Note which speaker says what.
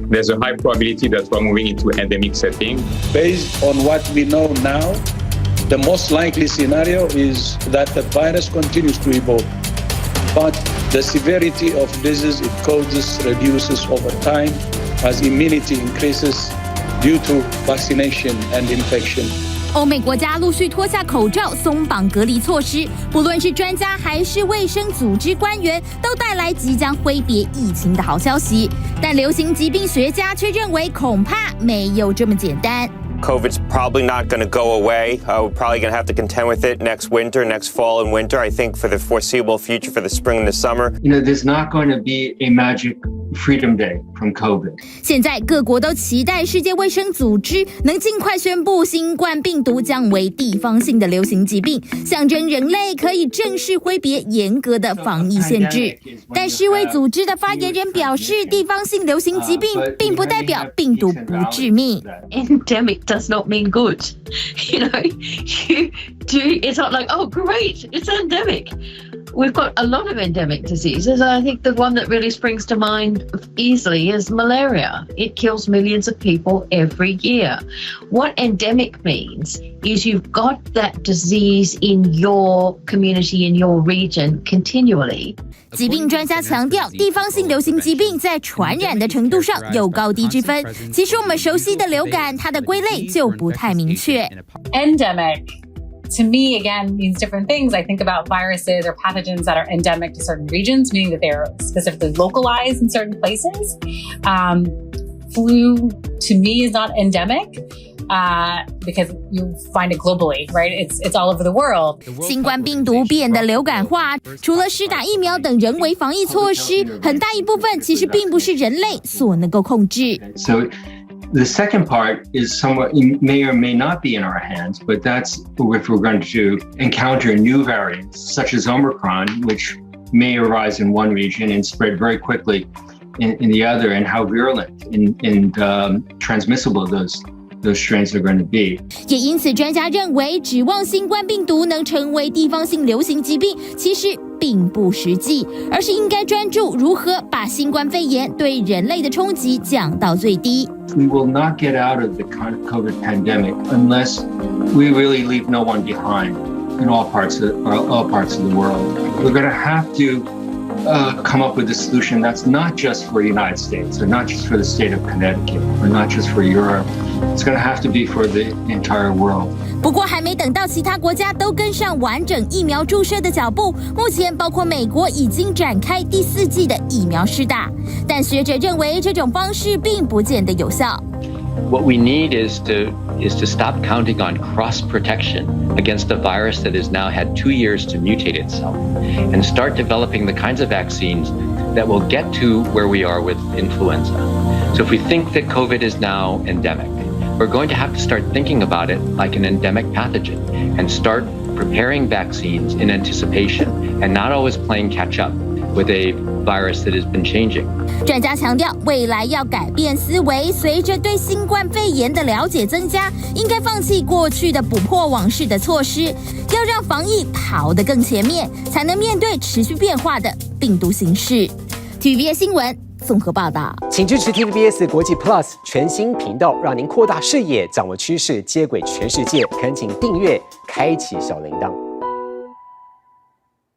Speaker 1: There's a high probability that we're moving into endemic setting.
Speaker 2: Based on what we know now, the most likely scenario is that the virus continues to evolve, but the severity of disease it causes reduces over time as immunity increases due to vaccination and infection.
Speaker 3: 欧美国家陆续脱下口罩，松绑隔离措施，不论是专家还是卫生组织官员，都带来即将挥别疫情的好消息。但流行疾病学家却认为，恐怕没有这么简单。
Speaker 4: COVID's probably not going to go away. We're probably going to have to contend with it next winter, next fall and winter. I think for the foreseeable future, for the spring and the summer.
Speaker 5: There's not going to be a magic Freedom Day from COVID.
Speaker 3: 现在各国都期待世界卫生组织能尽快宣布新冠病毒将为地方性的流行疾病，象征人类可以正式挥别严格的防疫限制。但世卫组织的发言人表示，地方性流行疾病并不代表病毒不致命。
Speaker 6: Endemic does not mean good. It's not like, oh, great, it's endemic. We've got a lot of endemic diseases. I think the one that really springs to mind easily is malaria. It kills millions of people every year. What endemic means is you've got that disease in your community, in your region continually.
Speaker 3: 疾病专家强调，地方性流行疾病在传染的程度上有高低之分。其实我们熟悉的流感，它的归类就不太明确。
Speaker 7: Endemic.To me, again, means different things. I think about viruses or pathogens that are endemic to certain regions, meaning that they're specifically localized in certain places. Flu, to me, is not endemic. Because you find it globally, right? It's all over the world.
Speaker 3: 新冠病毒变得流感化，除了施打疫苗等人为防疫措施，很大一部分其实并不是人类所能够控制。
Speaker 5: The second part is somewhat may or may not be in our hands, but that's if we're going to encounter new variants, such as Omicron, which may arise in one region and spread very quickly in the other, and how virulent and transmissible those strains are going to be.
Speaker 3: 也因此，专家认为，指望新冠病毒能成为地方性流行疾病，其实并不实际，而是应该专注如何把新冠肺炎对人类的冲击降到最低。
Speaker 5: We will not get out of the COVID pandemic unless we really leave no one behind in all parts of the world. We're going to have to come up with a solution that's not just for the United States, or not just for the state of Connecticut, or not just for Europe. It's going to have to be for the entire world.
Speaker 3: 不过还没等到其他国家都跟上完整疫苗注射的脚步，目前包括美国已经展开第4剂的疫苗施打，但学者认为这种方式并不见得有效。
Speaker 8: What we need is to stop counting on cross protection against a virus that has now had 2 years to mutate itself, and start developing the kinds of vaccines that will get to where we are with influenza. So if we think that COVID is now endemic, we're going to have to start thinking about it like an endemic pathogen and start preparing vaccines in anticipation and not always playing catch up with a virus that has been changing.
Speaker 3: 专家强调，未来要改变思维，随着对新冠肺炎的了解增加，应该放弃过去的补破往事的措施，要让防疫跑得更前面，才能面对持续变化的病毒形势。TVBS 新闻综合报道，
Speaker 9: 请支持 TVBS 国际 Plus 全新频道，让您扩大视野，掌握趋势，接轨全世界。恳请订阅，开启小铃铛。